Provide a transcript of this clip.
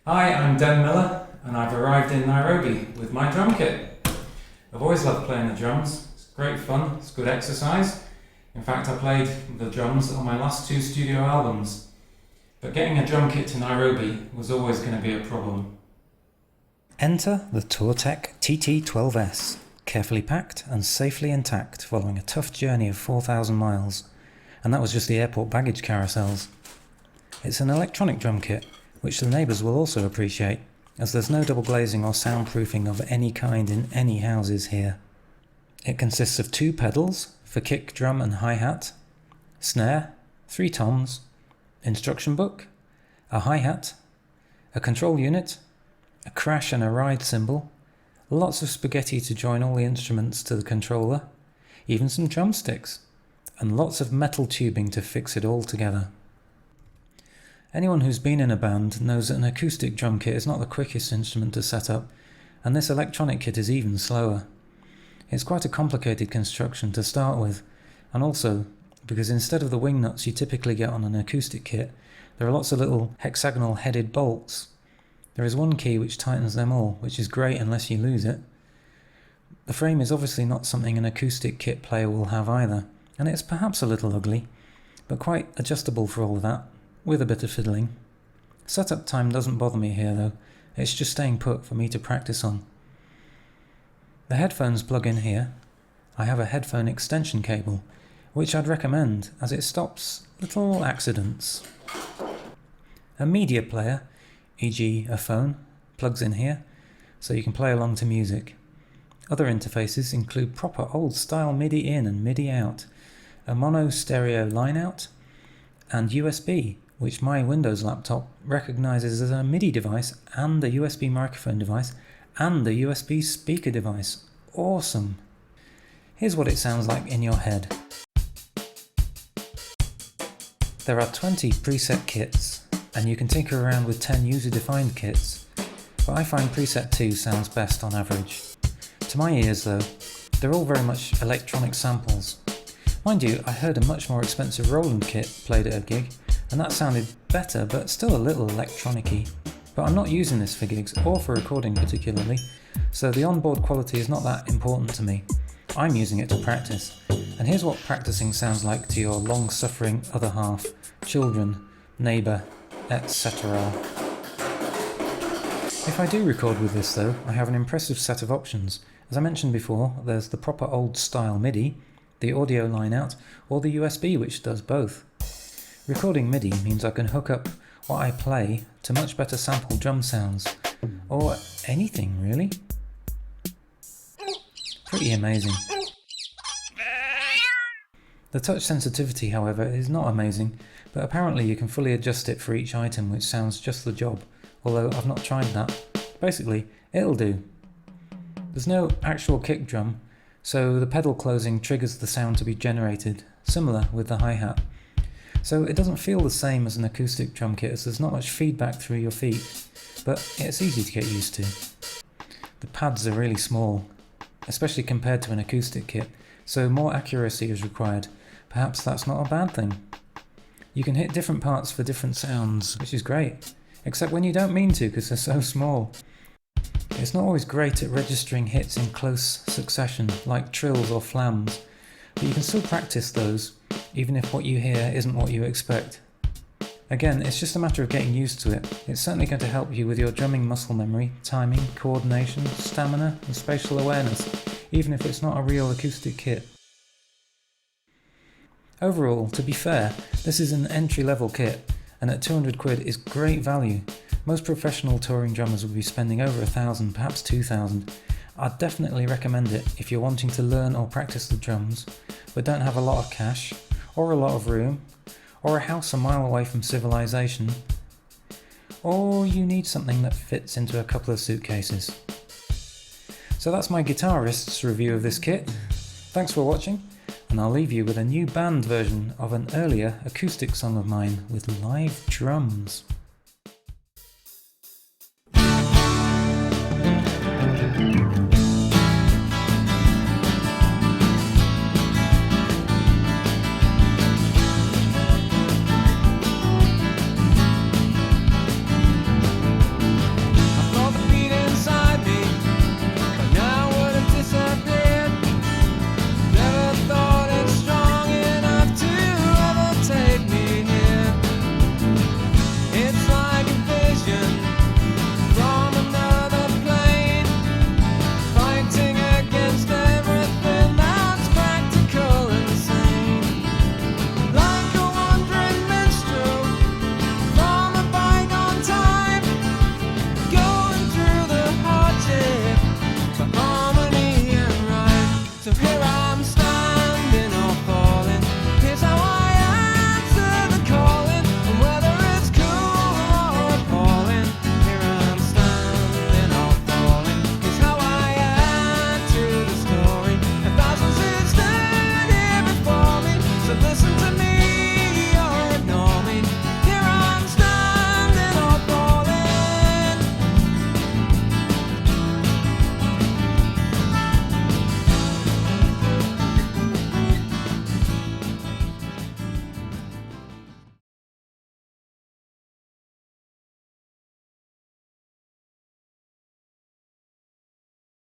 Hi, I'm Dan Miller and I've arrived in Nairobi with my drum kit. I've always loved playing the drums. It's great fun, it's good exercise. In fact, I played the drums on my last 2 studio albums. But getting a drum kit to Nairobi was always going to be a problem. Enter the TourTech TT-12S, carefully packed and safely intact following a tough journey of 4,000 miles. And that was just the airport baggage carousels. It's an electronic drum kit, which the neighbours will also appreciate, as there's no double glazing or soundproofing of any kind in any houses here. It consists of 2 pedals for kick, drum and hi-hat, snare, 3 toms, instruction book, a hi-hat, a control unit, a crash and a ride cymbal, lots of spaghetti to join all the instruments to the controller, even some drumsticks, and lots of metal tubing to fix it all together. Anyone who's been in a band knows that an acoustic drum kit is not the quickest instrument to set up, and this electronic kit is even slower. It's quite a complicated construction to start with, and also because instead of the wing nuts you typically get on an acoustic kit, there are lots of little hexagonal headed bolts. There is one key which tightens them all, which is great unless you lose it. The frame is obviously not something an acoustic kit player will have either, and it's perhaps a little ugly, but quite adjustable for all of that, with a bit of fiddling. Setup time doesn't bother me here though, it's just staying put for me to practice on. The headphones plug in here. I have a headphone extension cable, which I'd recommend as it stops little accidents. A media player, e.g. a phone, plugs in here, so you can play along to music. Other interfaces include proper old style MIDI in and MIDI out, a mono stereo line out, and USB, which my Windows laptop recognises as a MIDI device and a USB microphone device and a USB speaker device. Awesome! Here's what it sounds like in your head. There are 20 preset kits, and you can tinker around with 10 user-defined kits, but I find preset 2 sounds best on average. To my ears though, they're all very much electronic samples. Mind you, I heard a much more expensive Roland kit played at a gig, and that sounded better but still a little electronic-y. But I'm not using this for gigs or for recording particularly, so the onboard quality is not that important to me. I'm using it to practice, and here's what practicing sounds like to your long-suffering other half, children, neighbour, etc. If I do record with this though, I have an impressive set of options. As I mentioned before, there's the proper old-style MIDI, the audio line out, or the USB which does both. Recording MIDI means I can hook up what I play to much better sample drum sounds, or anything really. Pretty amazing. The touch sensitivity, however, is not amazing, but apparently you can fully adjust it for each item, which sounds just the job, although I've not tried that. Basically, it'll do. There's no actual kick drum, so the pedal closing triggers the sound to be generated, similar with the hi-hat. So it doesn't feel the same as an acoustic drum kit as there's not much feedback through your feet, but it's easy to get used to. The pads are really small, especially compared to an acoustic kit, so more accuracy is required. Perhaps that's not a bad thing. You can hit different parts for different sounds, which is great, except when you don't mean to because they're so small. It's not always great at registering hits in close succession, like trills or flams, but you can still practice those, even if what you hear isn't what you expect. Again, it's just a matter of getting used to it. It's certainly going to help you with your drumming muscle memory, timing, coordination, stamina and spatial awareness, even if it's not a real acoustic kit. Overall, to be fair, this is an entry-level kit, and at 200 quid is great value. Most professional touring drummers will be spending over 1,000, perhaps 2,000. I'd definitely recommend it if you're wanting to learn or practice the drums, but don't have a lot of cash, or a lot of room, or a house a mile away from civilization, or you need something that fits into a couple of suitcases. So that's my guitarist's review of this kit. Thanks for watching, and I'll leave you with a new band version of an earlier acoustic song of mine with live drums.